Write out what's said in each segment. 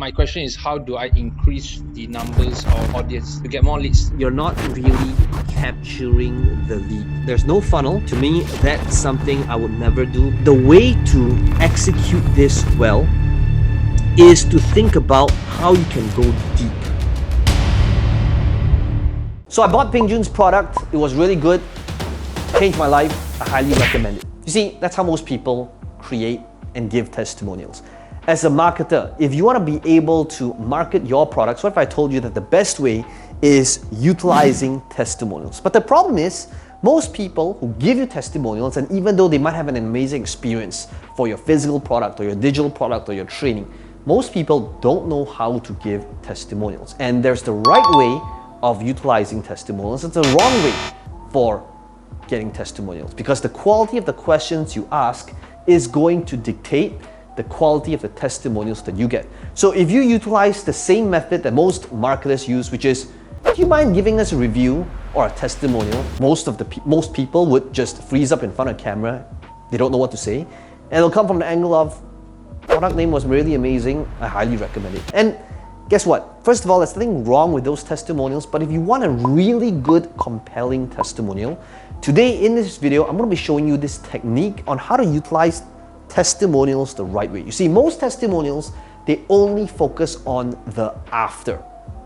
My question is, how do I increase the numbers of audience to get more leads? You're not really capturing the lead. There's no funnel. To me, that's something I would never do. The way to execute this well is to think about how you can go deep. So I bought Peng Joon's product. It was really good. Changed my life. I highly recommend it. You see, that's how most people create and give testimonials. As a marketer, if you want to be able to market your products, what if I told you that the best way is utilizing testimonials? But the problem is, most people who give you testimonials, and even though they might have an amazing experience for your physical product or your digital product or your training, most people don't know how to give testimonials. And there's the right way of utilizing testimonials. It's a wrong way for getting testimonials, because the quality of the questions you ask is going to dictate the quality of the testimonials that you get. So if you utilize the same method that most marketers use, which is, do you mind giving us a review or a testimonial? Most people would just freeze up in front of camera. They don't know what to say. And it'll come from the angle of, product name was really amazing, I highly recommend it. And guess what? First of all, there's nothing wrong with those testimonials, but if you want a really good, compelling testimonial, today in this video, I'm going to be showing you this technique on how to utilize testimonials the right way. You see, most testimonials, they only focus on the after.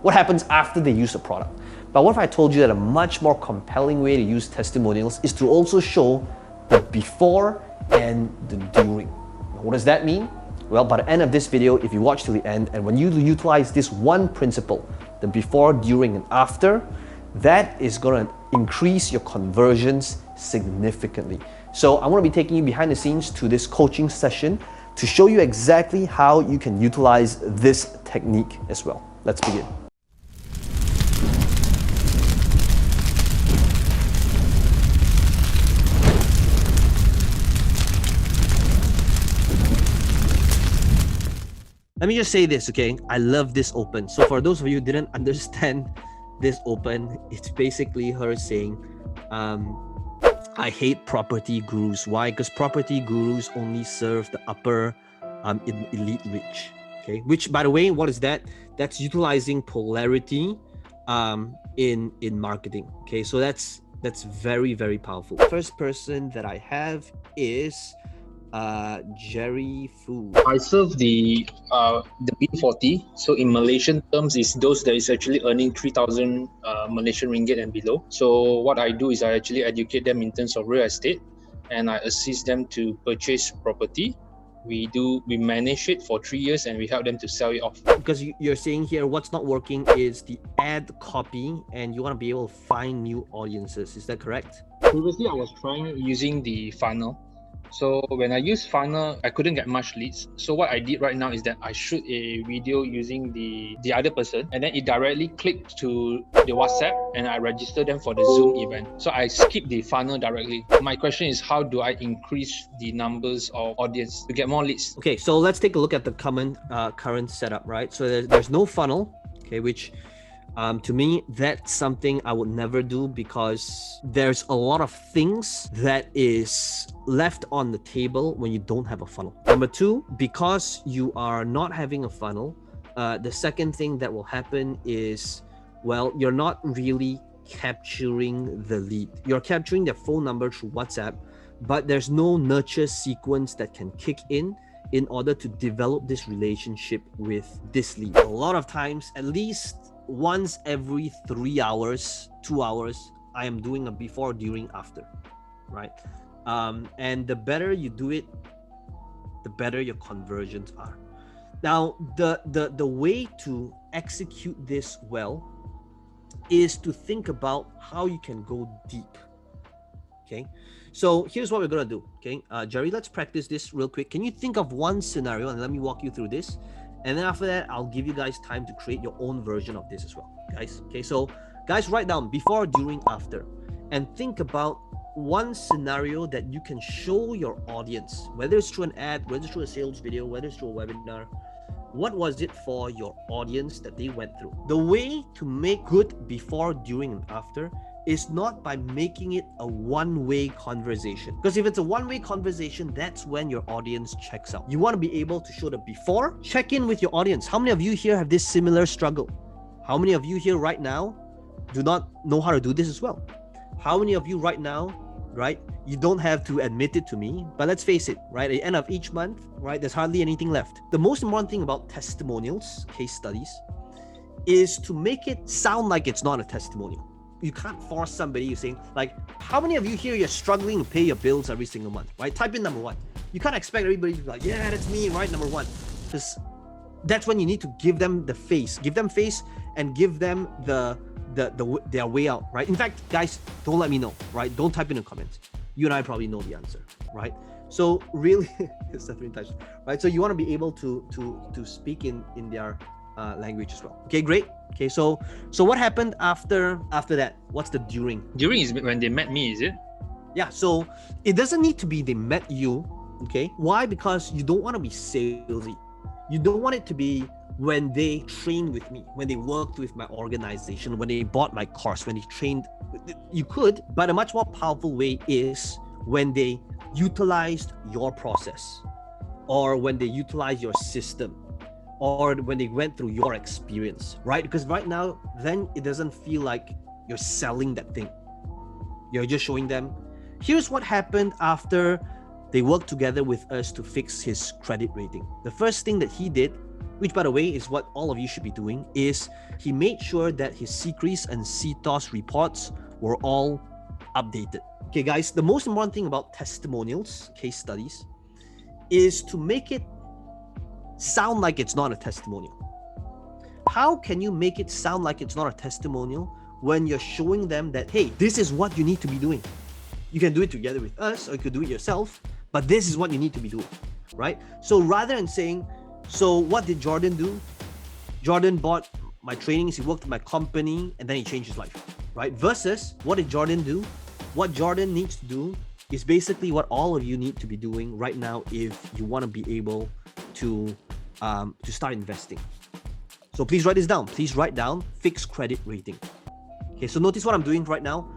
What happens after they use the product? But what if I told you that a much more compelling way to use testimonials is to also show the before and the during? Now, what does that mean? Well, by the end of this video, if you watch till the end, and when you utilize this one principle, the before, during, and after, that is going to increase your conversions significantly. So I'm going to be taking you behind the scenes to this coaching session to show you exactly how you can utilize this technique as well. Let's begin. Let me just say this, okay? I love this open. So for those of you who didn't understand this open, it's basically her saying, I hate property gurus. Why? Because property gurus only serve the upper elite rich. Okay, which, by the way, what is that? That's utilizing polarity in marketing. Okay, so that's very, very powerful. First person that I have is Jerry Fu. I serve the B40. So in Malaysian terms, is those that is actually earning 3,000 Malaysian ringgit and below. So what I do is I actually educate them in terms of real estate, and I assist them to purchase property. We manage it for 3 years, and we help them to sell it off. Because you're saying here, what's not working is the ad copy, and you want to be able to find new audiences. Is that correct? Previously, I was trying using the funnel. So when I use funnel, I couldn't get much leads. So what I did right now is that I shoot a video using the other person, and then it directly clicked to the WhatsApp, and I register them for the Zoom event. So I skip the funnel directly. My question is, how do I increase the numbers of audience to get more leads? Okay, so let's take a look at the current setup, right? So there's no funnel, okay, which to me, that's something I would never do, because there's a lot of things that is left on the table when you don't have a funnel. Number two, because you are not having a funnel, the second thing that will happen is, well, you're not really capturing the lead. You're capturing their phone number through WhatsApp, but there's no nurture sequence that can kick in order to develop this relationship with this lead. A lot of times, at least once every 3 hours, 2 hours, I am doing a before, during, after, right? And the better you do it, the better your conversions are. Now, the way to execute this well is to think about how you can go deep. Okay, so here's what we're gonna do. Okay, Jerry, let's practice this real quick. Can you think of one scenario, and let me walk you through this, and then after that, I'll give you guys time to create your own version of this as well, guys. Okay, so guys, write down before, during, after, and think about one scenario that you can show your audience, whether it's through an ad, whether it's through a sales video, whether it's through a webinar. What was it for your audience that they went through? The way to make good before, during, and after is not by making it a one-way conversation. Because if it's a one-way conversation, that's when your audience checks out. You want to be able to show the before. Check in with your audience. How many of you here have this similar struggle? How many of you here right now do not know how to do this as well? How many of you right now, right, you don't have to admit it to me, but let's face it, right, at the end of each month, right, there's hardly anything left. The most important thing about testimonials, case studies, is to make it sound like it's not a testimonial. You can't force somebody saying, like, how many of you here, you're struggling to pay your bills every single month, right? Type in number one. You can't expect everybody to be like, yeah, that's me, right, number one. Because that's when you need to give them the face. Give them face and give them their way out, right? In fact, guys, don't let me know, right? Don't type in the comments. You and I probably know the answer, right? So really, it's definitely touched, right? So you want to be able to speak in their language as well. Okay, great. Okay, so what happened after that? What's the during? During is when they met me, is it? Yeah, so it doesn't need to be they met you, okay? Why? Because you don't want to be salesy. You don't want it to be when they trained with me, when they worked with my organization, when they bought my course, when they trained. You could, but a much more powerful way is when they utilized your process, or when they utilized your system, or when they went through your experience, right? Because right now, then it doesn't feel like you're selling that thing. You're just showing them, here's what happened after they worked together with us to fix his credit rating. The first thing that he did, which by the way is what all of you should be doing, is he made sure that his CCRIS and CTOS reports were all updated. Okay guys, the most important thing about testimonials, case studies, is to make it sound like it's not a testimonial. How can you make it sound like it's not a testimonial when you're showing them that, hey, this is what you need to be doing? You can do it together with us, or you could do it yourself, but this is what you need to be doing, right? So rather than saying, so what did Jordan do? Jordan bought my trainings, he worked at my company, and then he changed his life, right? Versus, what did Jordan do? What Jordan needs to do is basically what all of you need to be doing right now if you want to be able to start investing. So please write this down. Please write down fixed credit rating. Okay, so notice what I'm doing right now.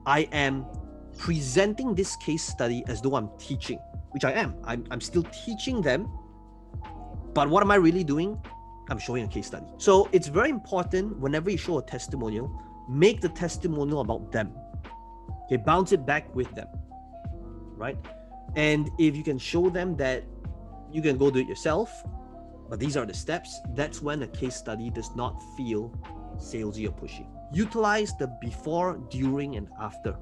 I am presenting this case study as though I'm teaching, which I am. I'm still teaching them. But what am I really doing? I'm showing a case study. So it's very important whenever you show a testimonial, make the testimonial about them. Okay, bounce it back with them, right? And if you can show them that you can go do it yourself, but these are the steps, that's when a case study does not feel salesy or pushy. Utilize the before, during, and after,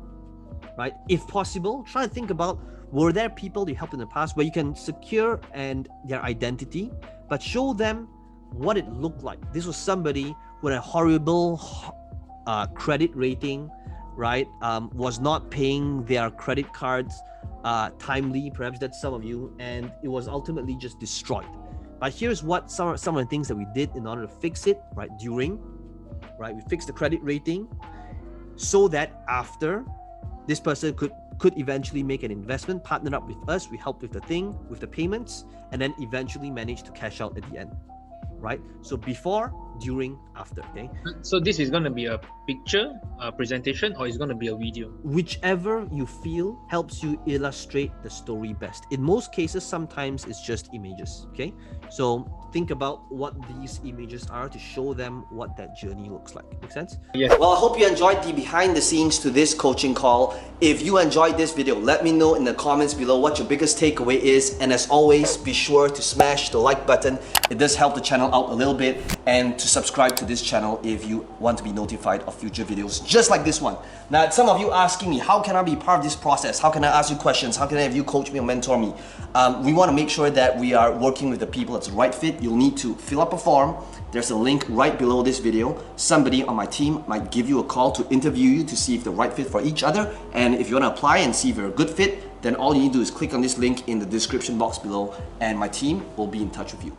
right? If possible, try to think about, were there people you helped in the past where you can secure and their identity, but show them what it looked like. This was somebody with a horrible credit rating, right? Was not paying their credit cards timely, perhaps that's some of you, and it was ultimately just destroyed. But here's what some of the things that we did in order to fix it, right? During, right? We fixed the credit rating so that after, this person could eventually make an investment, partner up with us, we helped with the thing, with the payments, and then eventually manage to cash out at the end, right? So before, during, after, okay? So this is going to be a picture, a presentation, or it's going to be a video? Whichever you feel helps you illustrate the story best. In most cases, sometimes it's just images, okay? So think about what these images are to show them what that journey looks like. Make sense? Yes. Well, I hope you enjoyed the behind the scenes to this coaching call. If you enjoyed this video, let me know in the comments below what your biggest takeaway is. And as always, be sure to smash the like button. It does help the channel out a little bit. And to subscribe to this channel if you want to be notified of future videos just like this one. Now, some of you asking me, how can I be part of this process? How can I ask you questions? How can I have you coach me or mentor me? We want to make sure that we are working with the people that's the right fit. You'll need to fill up a form. There's a link right below this video. Somebody on my team might give you a call to interview you to see if the right fit for each other. And if you want to apply and see if you're a good fit, then all you need to do is click on this link in the description box below and my team will be in touch with you.